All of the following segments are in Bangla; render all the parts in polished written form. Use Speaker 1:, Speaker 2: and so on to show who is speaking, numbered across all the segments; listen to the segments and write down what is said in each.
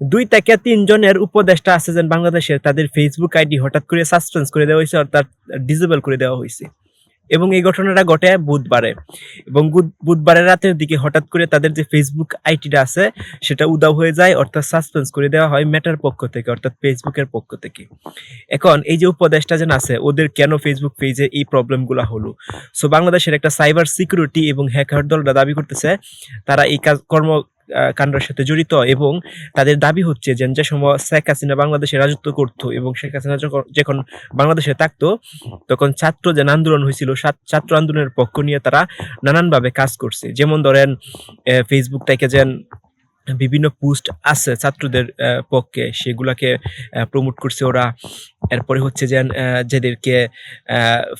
Speaker 1: 2 থেকে 3 জনের উপদেষ্টা আছে যেন বাংলাদেশের, তাদের ফেসবুক আইডি হঠাৎ করে সাসপেন্স করে দেওয়া হয়েছে, অর্থাৎ ডিসেবল করে দেওয়া হয়েছে। এবং এই ঘটনাটা ঘটে বুধবারে, এবং বুধবারের রাতের দিকে হঠাৎ করে তাদের যে ফেসবুক আইডিটা আছে সেটা উধাও হয়ে যায়, অর্থাৎ সাসপেন্স করে দেওয়া হয় মেটার পক্ষ থেকে, অর্থাৎ ফেসবুকের পক্ষ থেকে। এখন এই যে উপদেষ্টা যেন আছে, ওদের কেন ফেসবুক পেজে এই প্রবলেমগুলো হলো? সো বাংলাদেশের একটা সাইবার সিকিউরিটি এবং হ্যাকার দলটা দাবি করতেছে তারা এই কাণ্ডের সাথে জড়িত, এবং তাদের দাবি হচ্ছে যে সময় শেখ হাসিনা বাংলাদেশে রাজত্ব করতো এবং শেখ হাসিনা যখন বাংলাদেশে থাকতো, তখন ছাত্র যে আন্দোলন হয়েছিল, ছাত্র আন্দোলনের পক্ষ নিয়ে তারা নানানভাবে কাজ করছে। যেমন ধরেন ফেসবুক থেকে যেন বিভিন্ন পোস্ট আছে ছাত্রদের পক্ষে, সেগুলাকে প্রমোট করছে ওরা। এরপরে হচ্ছে যে যাদেরকে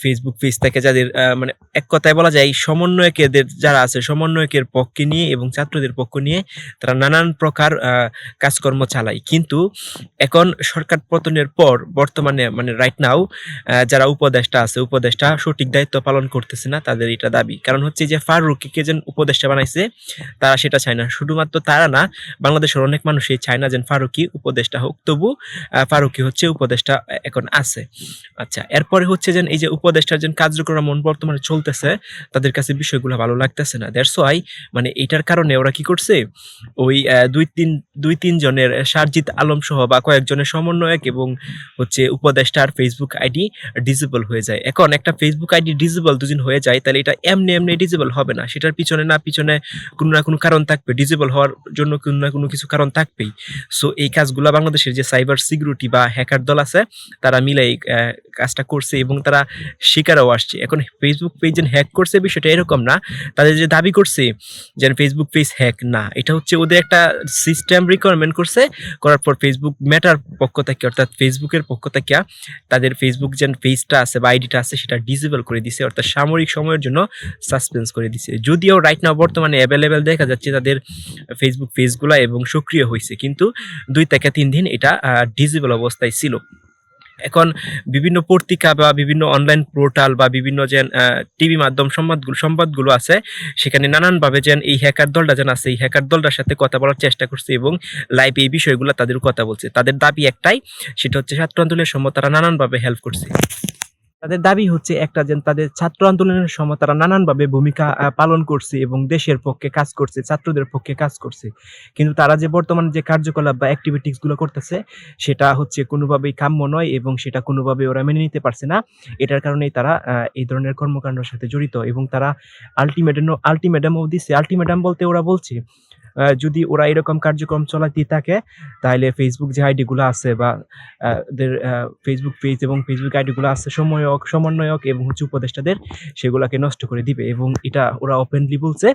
Speaker 1: ফেসবুক পেজ থেকে যাদের মানে এক কথায় বলা যায় সমন্বয়কের যারা আছে, সমন্বয়কের পক্ষে নিয়ে এবং ছাত্রদের পক্ষ নিয়ে তারা নানান প্রকার কাজকর্ম চালায়। কিন্তু এখন সরকার পতনের পর বর্তমানে মানে রাইট নাও যারা উপদেষ্টা সঠিক দায়িত্ব পালন করতেছে না, তাদের এটা দাবি। কারণ হচ্ছে যে ফারুককে যেন উপদেষ্টা বানাইছে, তারা সেটা চায় না। শুধুমাত্র তারা না, বাংলাদেশের অনেক মানুষই চায় না যে ফারুকই উপদেষ্টা হোক, তবু ফারুকই হচ্ছে উপদেষ্টা এখন আছে। আচ্ছা, এরপরে হচ্ছে যে এই যে উপদেষ্টার যে কার্যক্রম বর্তমানে চলতেছে, তাদের কাছে বিষয়গুলো ভালো লাগতেছে না। দ্যাটস ওয়াই মানে এটার কারণে ওরা কি করছে, ওই দুই তিন জনের সারজিৎ আলম সহ বা কয়েকজনের সমন্বয়ক এবং হচ্ছে উপদেষ্টার ফেসবুক আইডি ডিসেবল হয়ে যায়। এখন একটা ফেসবুক আইডি ডিসেবল দুদিন হয়ে যায়, তাহলে এটা এমনি ডিসেবল হবে না, সেটার পিছনে কোনো না কোনো কারণ থাকবে। ডিসেবল হওয়ার জন্য কোনো না কোনো কিছু কারণ থাকবেই। সো এই কাজগুলো বাংলাদেশের যে সাইবার সিকিউরিটি বা হ্যাকার দল আছে, তারা মিলে এই কাজটা করছে এবং তারা শিকারও আসছে। এখন ফেসবুক পেজ যে হ্যাক করছে বিষয়টা এরকম না, তাদের যে দাবি করছে যে ফেসবুক পেজ হ্যাক না, এটা হচ্ছে ওদের একটা সিস্টেম রিকোয়ারমেন্ট করছে, করার পর ফেসবুক মেটার পক্ষ থেকে, অর্থাৎ ফেসবুকের পক্ষ থেকে তাদের ফেসবুক যে পেজটা আছে বা আইডিটা আছে সেটা ডিসেবল করে দিছে, অর্থাৎ সাময়িক সময়ের জন্য সাসপেন্স করে দিছে। যদিও রাইট নাও বর্তমানে অ্যাভেলেবেল দেখা যাচ্ছে তাদের ফেসবুক পেজগুলো এবং সক্রিয় হয়েছে, কিন্তু 2 থেকে 3 দিন এটা ডিসেবল অবস্থায় ছিল। এখন বিভিন্ন পত্রিকা বা বিভিন্ন অনলাইন পোর্টাল বা বিভিন্ন যে টিভি মাধ্যম সংবাদগুলো আছে, সেখানে নানানভাবে যেন এই হ্যাকার দলটা যেন আছে, এই হ্যাকার দলটার সাথে কথা বলার চেষ্টা করছে এবং লাইভ এই বিষয়গুলো তাদের কথা বলছে। তাদের দাবি একটাই, সেটা হচ্ছে ছাত্র আন্দোলনের সময় তারা নানানভাবে হেল্প করছে। তাদের দাবি হচ্ছে একটা, যে তাদের ছাত্র আন্দোলনের সময় তারা নানানভাবে ভূমিকা পালন করছে এবং দেশের পক্ষে কাজ করছে, ছাত্রদের পক্ষে কাজ করছে। কিন্তু তারা যে বর্তমানে যে কার্যকলাপ বা অ্যাক্টিভিটিস গুলো করতেছে, সেটা হচ্ছে কোনোভাবেই কাম্য নয় এবং সেটা কোনোভাবেই ওরা মেনে নিতে পারছে না। এটার কারণেই তারা এই ধরনের কর্মকাণ্ডের সাথে জড়িত, এবং তারা আল্টিমেটামও দিছে। আল্টিমেটাম বলতে ওরা বলছে যদি ওরা এরকম কার্যক্রম চালাতে থাকে, তাহলে ফেসবুক যে আইডি গুলো আছে বা ফেসবুক পেজ এবং ফেসবুক আইডি গুলো আছে সমন্বয়ক এবং হচ্ছে উপদেষ্টাদের, সেগুলাকে নষ্ট করে দিবে। এবং এটা ওরা ওপেনলি বলছে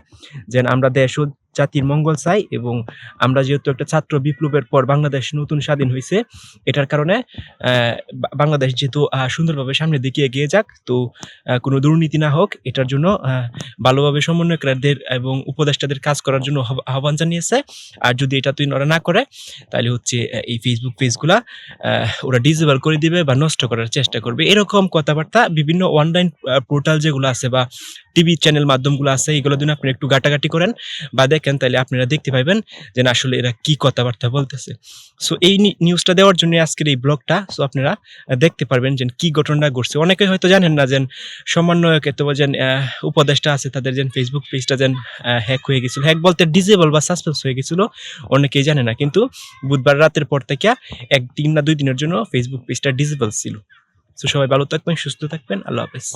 Speaker 1: যে আমরা দেশ ও জাতির মঙ্গল চাই, এবং আমরা যেহেতু একটা ছাত্র বিপ্লবের পর বাংলাদেশ নতুন স্বাধীন হয়েছে, এটার কারণে বাংলাদেশ যেহেতু সুন্দরভাবে সামনের দিকে এগিয়ে যাক, তো কোনো দুর্নীতি না হোক, এটার জন্য ভালোভাবে সমন্বয়কদের এবং উপদেষ্টাদের কাজ করার জন্য আহ্বান জানিয়েছে। আর যদি এটা ওরা না করে, তাহলে হচ্ছে এই ফেসবুক পেজগুলা ওরা ডিসেবল করে দিবে বা নষ্ট করার চেষ্টা করবে। এরকম কথাবার্তা বিভিন্ন অনলাইন পোর্টাল যেগুলো আছে বা টিভি চ্যানেল মাধ্যমগুলো আছে, এগুলো দিন আপনি একটু ঘাটাঘাটি করেন বা দেখেন, তাহলে আপনারা দেখতে পাইবেন যে আসলে এরা কি কথাবার্তা বলতেছে। সো এই নিউজটা দেওয়ার জন্য আজকের এই ব্লগটা। সো আপনারা দেখতে পারবেন যে কি ঘটনা ঘটছে। অনেকে হয়তো জানেন না যে সমন্বয়ক অথবা যে উপদেষ্টা আছে, তাদের যে ফেসবুক পেজটা যে হ্যাক হয়ে গেছিল, হ্যাক বলতে ডিসেবল বা সাসপেন্স হয়ে গেছিল, অনেকেই জানে না। কিন্তু বুধবার রাতের পর থেকে 1 দিন না 2 দিনের জন্য ফেসবুক পেজটা ডিসেবল ছিল। সো সবাই ভালো থাকবেন, সুস্থ থাকবেন, আল্লাহ হাফেজ।